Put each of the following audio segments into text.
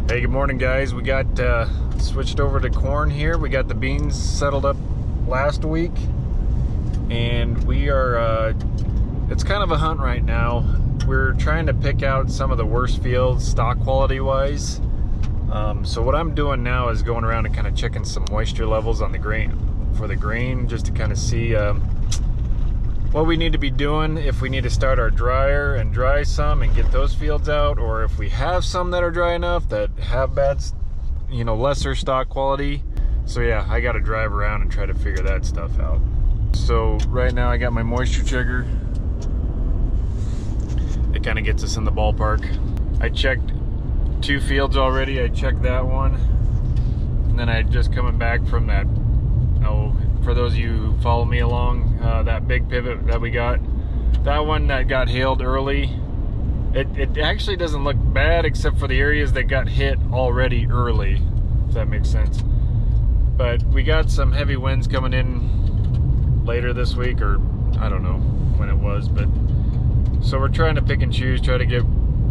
Hey, good morning, guys. We got switched over to corn here. We got the beans settled up last week, and we are it's kind of a hunt right now. We're trying to pick out some of the worst fields stock quality wise. So what I'm doing now is going around and kind of checking some moisture levels on the grain, for the grain, just to kind of see what we need to be doing, if we need to start our dryer and dry some and get those fields out, or if we have some that are dry enough that have bad, lesser stock quality. So yeah, I got to drive around and try to figure that stuff out. So right now I got my moisture checker. It kind of gets us in the ballpark. I checked 2 fields already. I checked that one, and then I just coming back from that, for those of you who follow me along, that big pivot that we got, that one that got hailed early, it actually doesn't look bad except for the areas that got hit already early, if that makes sense. But we got some heavy winds coming in later this week, or I don't know when it was, but so we're trying to pick and choose, try to get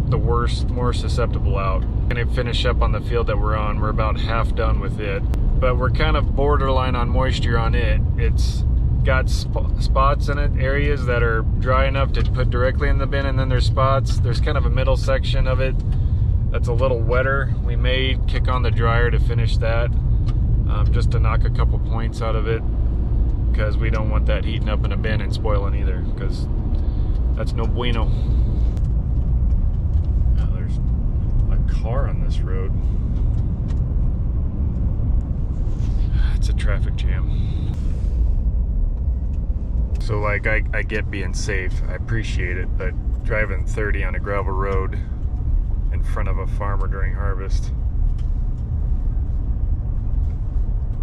the worst, more susceptible out. Gonna finish up on the field that we're on. We're about half done with it, but we're kind of borderline on moisture on it. It's got spots in it, areas that are dry enough to put directly in the bin, and then there's spots, there's kind of a middle section of it that's a little wetter. We may kick on the dryer to finish that, just to knock a couple points out of it, because we don't want that heating up in a bin and spoiling either, because that's no bueno. Oh, there's a car on this road. It's a traffic jam. So like, I get being safe, I appreciate it, but driving 30 on a gravel road in front of a farmer during harvest,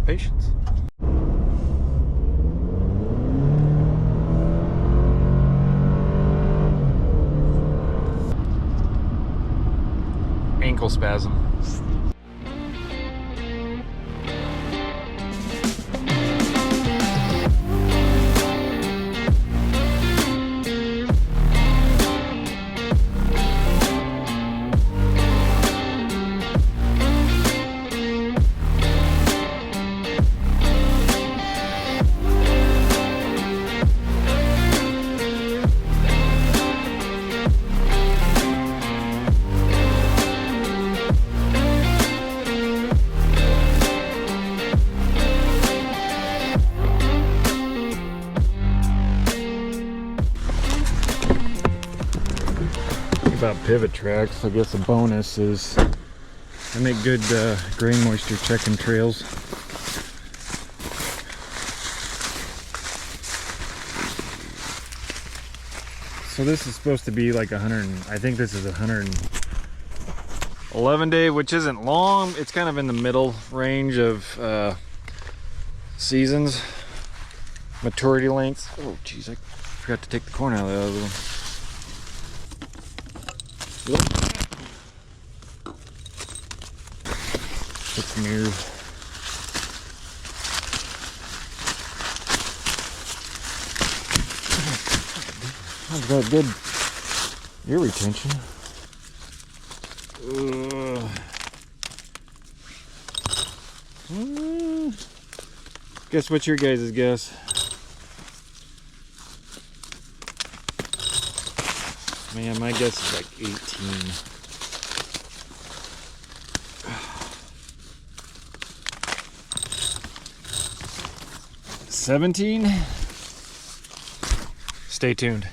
patience. Ankle spasm. About pivot tracks, I guess a bonus is I make good grain moisture checking trails. So this is supposed to be like 100, I think this is 111 day, which isn't long. It's kind of in the middle range of seasons, maturity lengths. Oh geez, I forgot to take the corn out of the other one. Put some ears. I've got good ear retention. Guess what's your guys' guess? Man, my guess is like 18. 17? Stay tuned.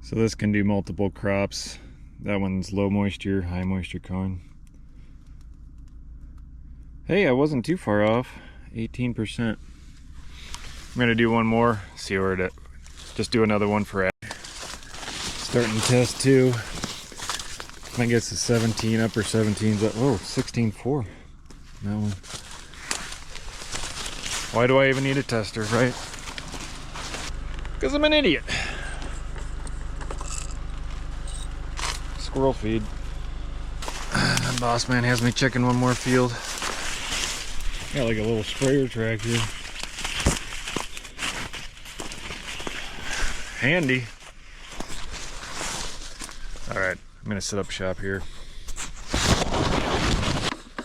So this can do multiple crops. That one's low moisture, high moisture corn. Hey, I wasn't too far off. 18%. I'm gonna do one more, see where it, just do another one for starting test 2. I guess it's 17, upper 17's up. Oh, 16.4. That one. Why do I even need a tester, right? Because I'm an idiot. Squirrel feed. Boss man has me checking one more field. Got like a little sprayer track here. Handy. All right, I'm gonna set up shop here.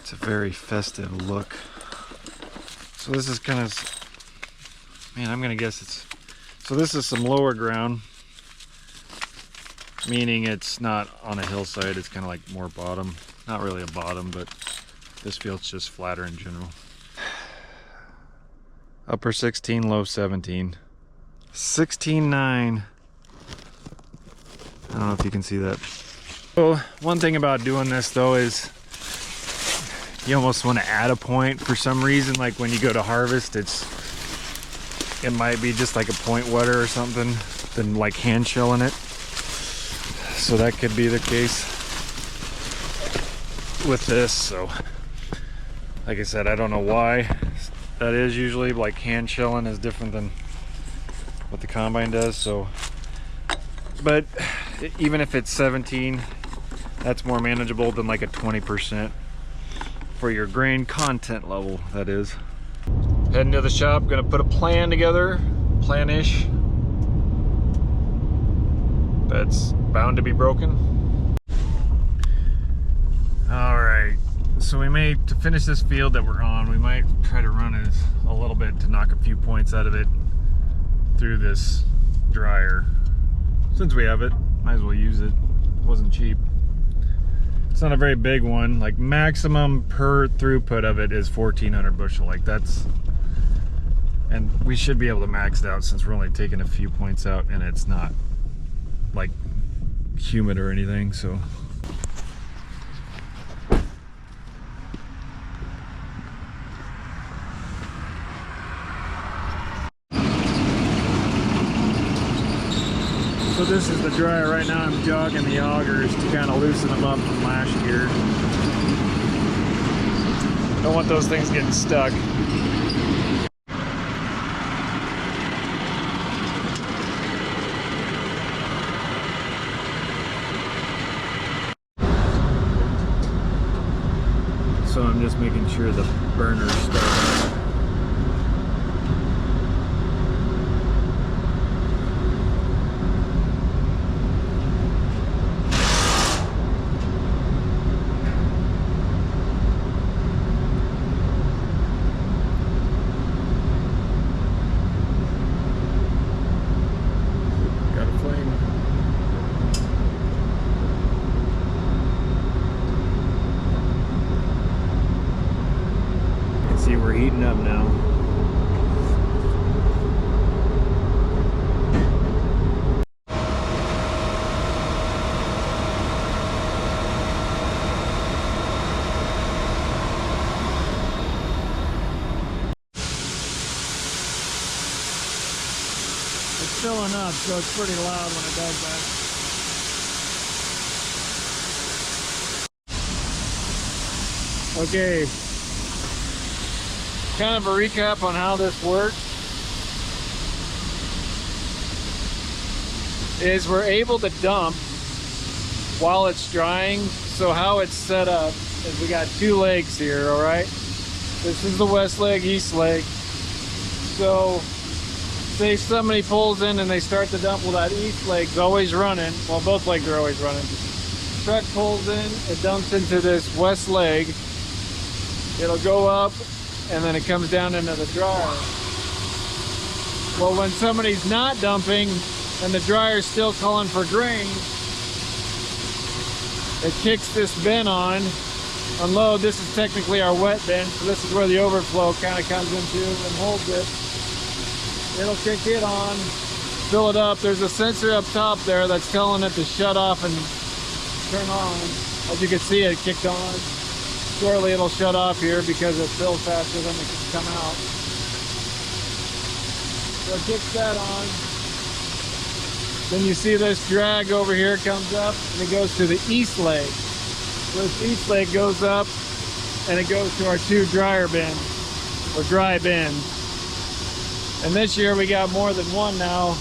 It's a very festive look. So this is kind of, man, I'm gonna guess it's, so this is some lower ground, meaning it's not on a hillside, it's kind of like more bottom. Not really a bottom, but this field's just flatter in general. Upper 16, low 17. 16.9. I don't know if you can see that. So one thing about doing this though is you almost want to add a point for some reason. Like when you go to harvest, it might be just like a point wetter or something than like hand shelling it. So that could be the case with this. So like I said, I don't know why that is. Usually like hand shelling is different than what the combine does. So, but even if it's 17, that's more manageable than like a 20% for your grain content level, that is. Heading to the shop, gonna put a plan together, plan-ish, that's bound to be broken. All right, so we may, to finish this field that we're on, we might try to run it a little bit to knock a few points out of it through this dryer. Since we have it, might as well use it. It wasn't cheap. It's not a very big one. Like maximum per throughput of it is 1,400 bushel. Like that's, and we should be able to max it out since we're only taking a few points out and it's not like humid or anything. So this is the dryer right now. I'm jogging the augers to kind of loosen them up from last year. Don't want those things getting stuck. So I'm just making sure the burners start. See, we're heating up now. It's filling up, so it's pretty loud when it does that. Okay. Kind of a recap on how this works is we're able to dump while it's drying. So how it's set up is we got two legs here, all right? This is the west leg, east leg. So say somebody pulls in and they start to dump, well, that east leg's always running. Well, both legs are always running. Truck pulls in, it dumps into this west leg. It'll go up and then it comes down into the dryer. Well, when somebody's not dumping and the dryer's still calling for grain, it kicks this bin on. Unload, this is technically our wet bin, so this is where the overflow kind of comes into and holds it. It'll kick it on, fill it up. There's a sensor up top there that's telling it to shut off and turn on. As you can see, it kicked on. Shortly it'll shut off here because it fills faster than it can come out. So it kicks that on. Then you see this drag over here comes up and it goes to the east leg. So this east leg goes up and it goes to our two dryer bins, or dry bins. And this year we got more than one now.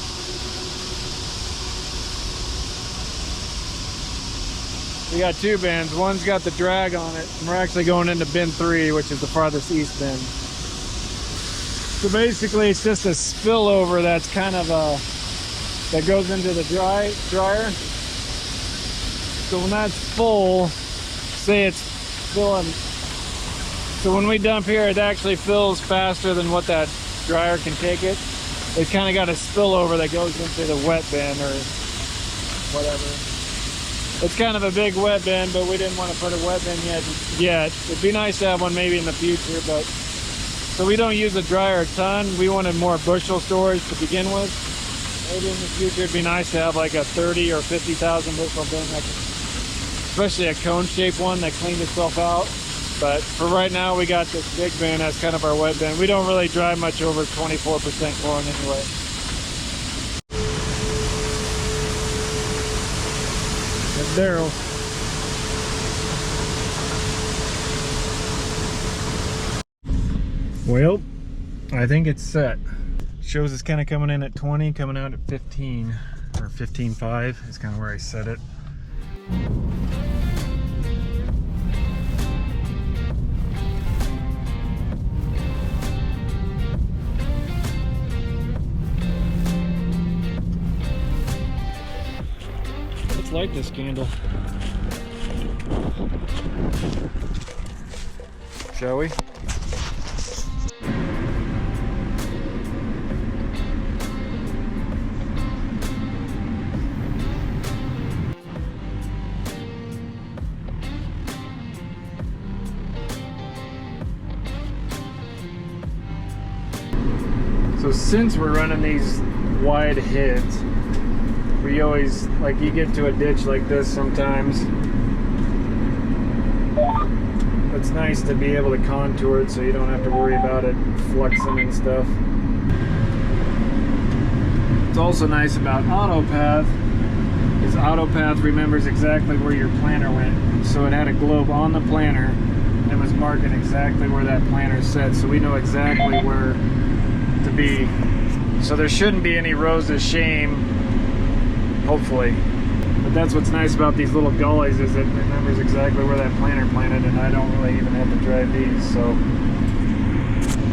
We got two bins. One's got the drag on it, and we're actually going into bin 3, which is the farthest east bin. So basically it's just a spillover that's kind of that goes into the dryer. So when that's full, say it's filling So when we dump here, it actually fills faster than what that dryer can take it. It's kind of got a spillover that goes into the wet bin or whatever. It's kind of a big wet bin, but we didn't want to put a wet bin yet. It'd be nice to have one maybe in the future, but so we don't use the dryer a ton. We wanted more bushel storage to begin with. Maybe in the future it'd be nice to have like a 30 or 50,000 bushel bin, especially a cone-shaped one that cleaned itself out. But for right now, we got this big bin as kind of our wet bin. We don't really dry much over 24% corn anyway. That's Daryl. Well, I think it's set. Shows it's kind of coming in at 20, coming out at 15 or 15.5 is kind of where I set it. Let's light this candle. Shall we? So since we're running these wide heads, we always, like, you get to a ditch like this sometimes. It's nice to be able to contour it so you don't have to worry about it fluxing and stuff. It's also nice about Autopath is Autopath remembers exactly where your planter went. So it had a globe on the planter and was marking exactly where that planter set, so we know exactly where to be. So there shouldn't be any rows of shame, hopefully. But that's what's nice about these little gullies, is it remembers exactly where that planter planted, and I don't really even have to drive these. So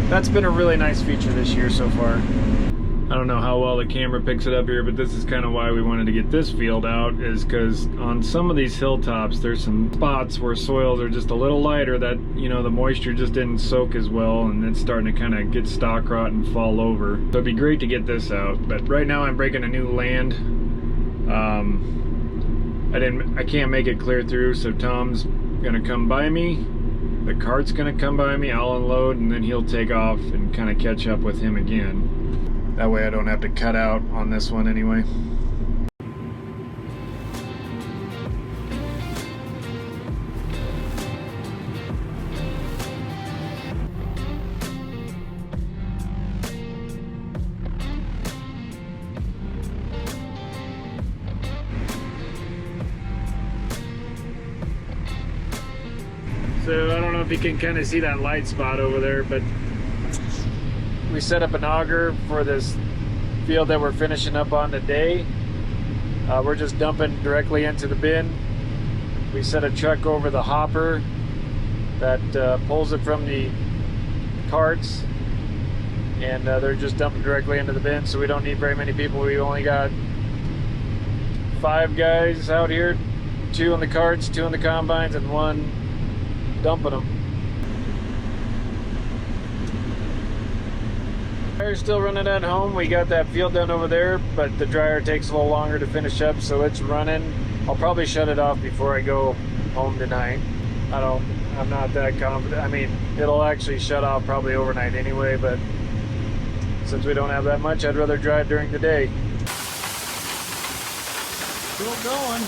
that's been a really nice feature this year so far. I don't know how well the camera picks it up here, but this is kind of why we wanted to get this field out, is because on some of these hilltops there's some spots where soils are just a little lighter that, you know, the moisture just didn't soak as well, and it's starting to kind of get stock rot and fall over. So it'd be great to get this out, but right now I'm breaking a new land. I can't make it clear through, so Tom's gonna come by me, the cart's gonna come by me, I'll unload, and then he'll take off and kind of catch up with him again. That way I don't have to cut out on this one anyway. So I don't know if you can kind of see that light spot over there, but we set up an auger for this field that we're finishing up on today. We're just dumping directly into the bin. We set a truck over the hopper that pulls it from the carts, and they're just dumping directly into the bin, so we don't need very many people. We only got 5 guys out here, 2 on the carts, 2 on the combines, and 1 dumping them. Dryer's still running at home. We got that field done over there, but the dryer takes a little longer to finish up, so it's running. I'll probably shut it off before I go home tonight. I'm not that confident. I mean, it'll actually shut off probably overnight anyway, but since we don't have that much, I'd rather drive during the day. Still going.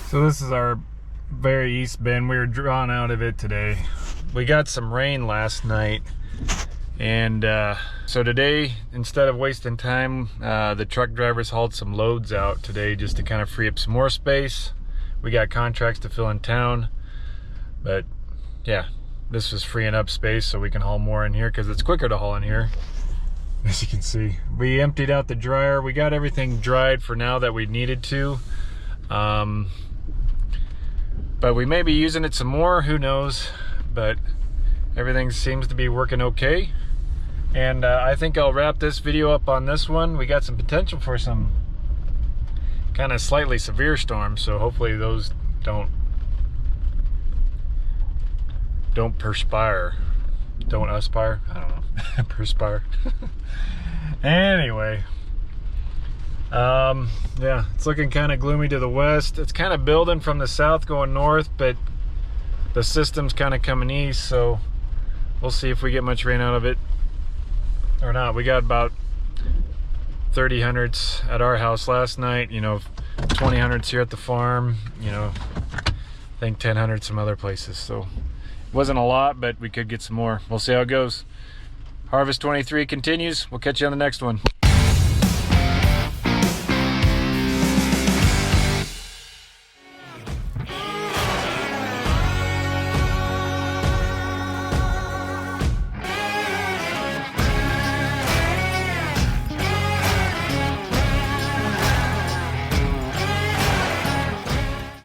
So this is our very east bin. We were drawn out of it today. We got some rain last night, and so today, instead of wasting time, the truck drivers hauled some loads out today just to kind of free up some more space. We got contracts to fill in town, but yeah, this was freeing up space so we can haul more in here because it's quicker to haul in here. As you can see, we emptied out the dryer. We got everything dried for now that we needed to. But we may be using it some more, who knows, but everything seems to be working okay. And I think I'll wrap this video up on this one. We got some potential for some kind of slightly severe storms, so hopefully those don't perspire. Don't aspire? I don't know. Perspire. Anyway, yeah, it's looking kind of gloomy to the west. It's kind of building from the south going north, but the system's kind of coming east, so we'll see if we get much rain out of it or not. We got about 30 hundredths at our house last night, you know, 20 hundredths here at the farm, you know, I think 10 hundredths some other places. So it wasn't a lot, but we could get some more. We'll see how it goes. Harvest 23 continues. We'll catch you on the next one.